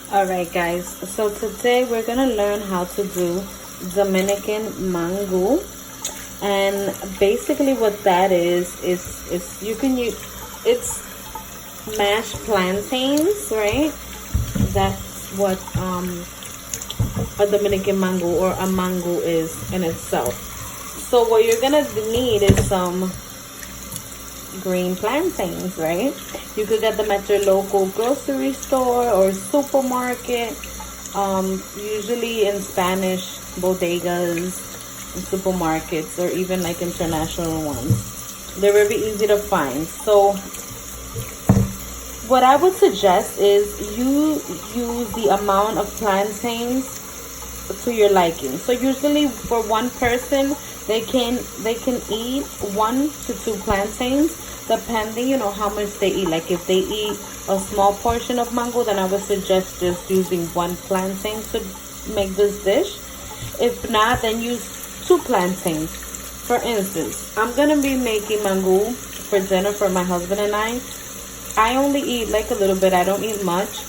All right, guys. So today we're gonna learn how to do Dominican mango, and basically what that is you can use it's mashed plantains, right? That's what a Dominican mango or a mango is in itself. So what you're gonna need is some green plantains, right? You could get them at your local grocery store or supermarket. Usually in Spanish bodegas, supermarkets, or even like international ones. They're very easy to find. So what I would suggest is you use the amount of plantains to your liking. So usually for one person, they can eat 1 to 2 plantains, depending, how much they eat. Like if they eat a small portion of mango, then I would suggest just using 1 plantain to make this dish. If not, then use 2 plantains. For instance, I'm gonna be making mango for dinner for my husband and I only eat like a little bit. I don't eat much,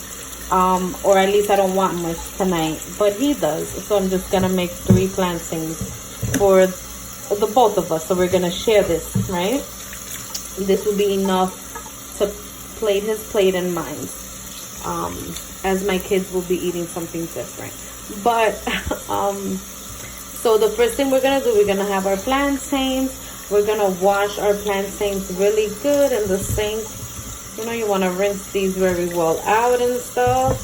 or at least I don't want much tonight, but he does. So I'm just gonna make 3 plantains for the both of us. So we're gonna share this, right? This will be enough to plate his plate and mine, as my kids will be eating something different. But so the first thing we're gonna do, we're gonna have our plantains. We're gonna wash our plantains really good in the sink. You want to rinse these very well out and stuff.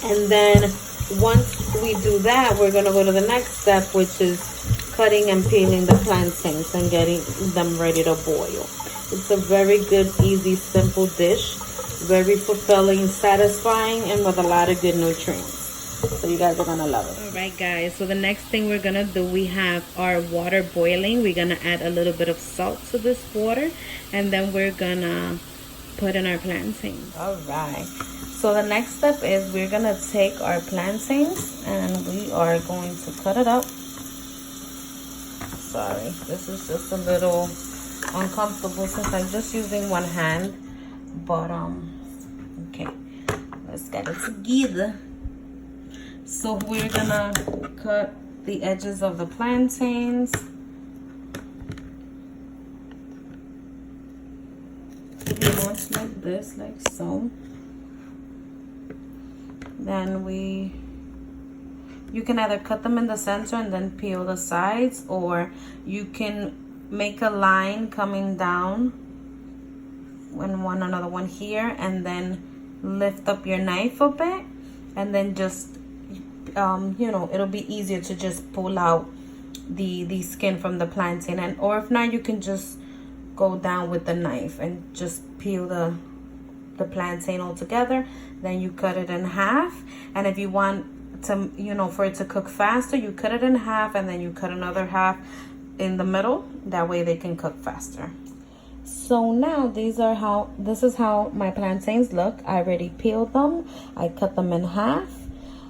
And then once we do that, we're going to go to the next step, which is cutting and peeling the plantains and getting them ready to boil. It's a very good, easy, simple dish. Very fulfilling, satisfying, and with a lot of good nutrients. So you guys are going to love it. All right, guys. So the next thing we're going to do, we have our water boiling. We're going to add a little bit of salt to this water. And then we're going to put in our plantains. All right. So the next step is we're going to take our plantains and we are going to cut it up. Sorry, this is just a little uncomfortable since I'm just using one hand. But, okay. Let's get it together. So we're gonna cut the edges of the plantains. Pretty much like this, like so. Then you can either cut them in the center and then peel the sides, or you can make a line coming down another one here, and then lift up your knife a bit, and then just it'll be easier to just pull out the skin from the plantain. And or if not, you can just go down with the knife and just peel the plantain all together. Then you cut it in half, and if you want to for it to cook faster, you cut it in half and then you cut another half in the middle. That way they can cook faster. So now this is how my plantains look. I already peeled them. I cut them in half,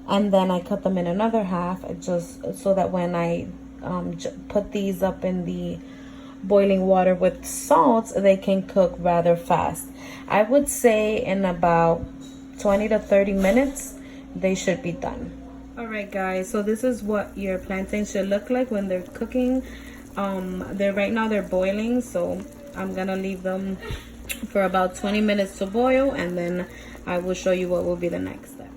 and then I cut them in another half, just so that when I put these up in the boiling water with salt, they can cook rather fast. I would say in about 20 to 30 minutes they should be done. All right, guys, so this is what your plantains should look like when they're cooking. Right now they're boiling, so I'm gonna leave them for about 20 minutes to boil, and then I will show you what will be the next step.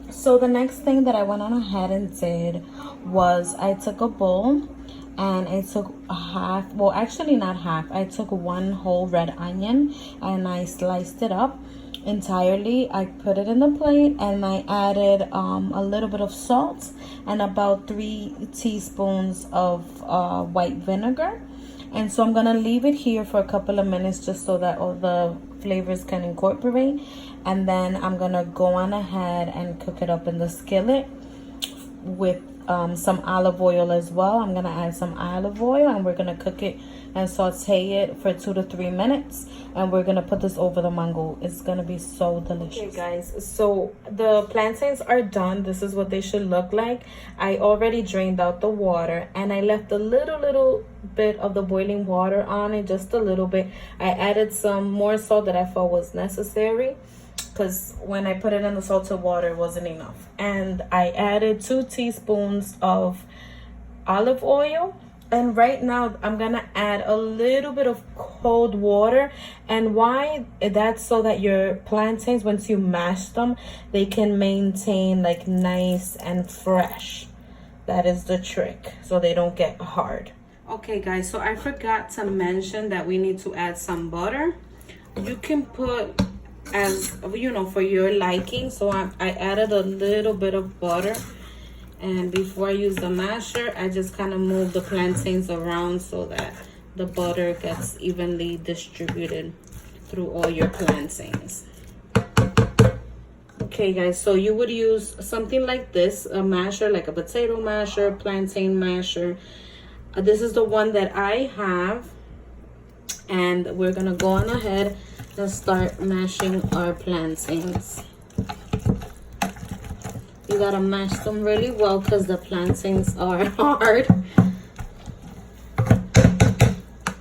So the next thing that I went on ahead and did was I took a bowl and I took I took 1 whole red onion and I sliced it up entirely. I put it in the plate and I added a little bit of salt and about 3 teaspoons of white vinegar. And so I'm gonna leave it here for a couple of minutes just so that all the flavors can incorporate, and then I'm gonna go on ahead and cook it up in the skillet with some olive oil as well. I'm gonna add some olive oil and we're gonna cook it and saute it for 2 to 3 minutes, and we're gonna put this over the mango. It's gonna be so delicious. Okay, guys, so the plantains are done. This is what they should look like. I already drained out the water and I left a little bit of the boiling water on it, just a little bit. I added some more salt that I felt was necessary. because when I put it in the salted water, it wasn't enough. And I added 2 teaspoons of olive oil. And right now I'm gonna add a little bit of cold water. And why? That's so that your plantains, once you mash them, they can maintain like nice and fresh. That is the trick, so they don't get hard. Okay guys, so I forgot to mention that we need to add some butter. You can put, as you know, for your liking. So I added a little bit of butter. And before I use the masher, I just kind of move the plantains around so that the butter gets evenly distributed through all your plantains. Okay guys, so you would use something like this, a masher, like a potato masher, plantain masher. This is the one that I have. And we're gonna go on ahead and start mashing our plantains. You gotta mash them really well because the plantains are hard.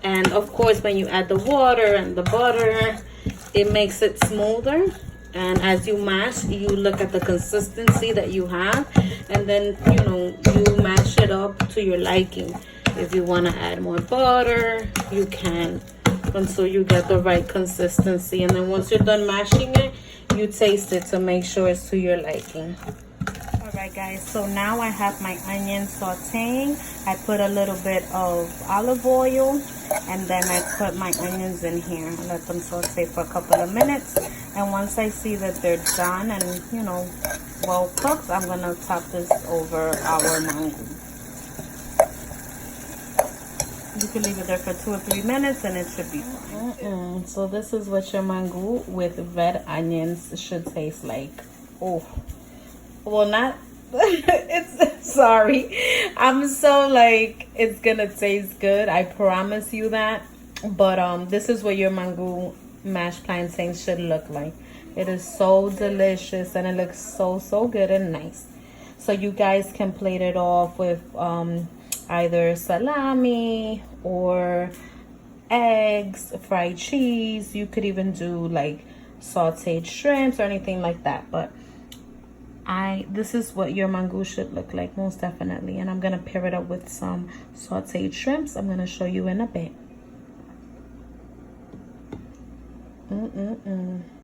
And of course, when you add the water and the butter, it makes it smoother. And as you mash, you look at the consistency that you have. And then, you know, you mash it up to your liking. If you want to add more butter, you can, until you get the right consistency. And then once you're done mashing it, you taste it to make sure it's to your liking. Alright guys, so now I have my onions sauteing. I put a little bit of olive oil, and then I put my onions in here and let them saute for a couple of minutes. And once I see that they're done and, you know, well cooked, I'm gonna top this over our mango. You can leave it there for 2 or 3 minutes and it should be fine. So this is what your mango with red onions should taste like. Oh, well, not it's sorry, I'm so like, it's gonna taste good, I promise you that. But this is what your mango mashed plantains should look like. It is so delicious and it looks so good and nice. So you guys can plate it off with either salami or eggs, fried cheese. You could even do like sauteed shrimps or anything like that. But this is what your mango should look like, most definitely. And I'm gonna pair it up with some sauteed shrimps. I'm gonna show you in a bit.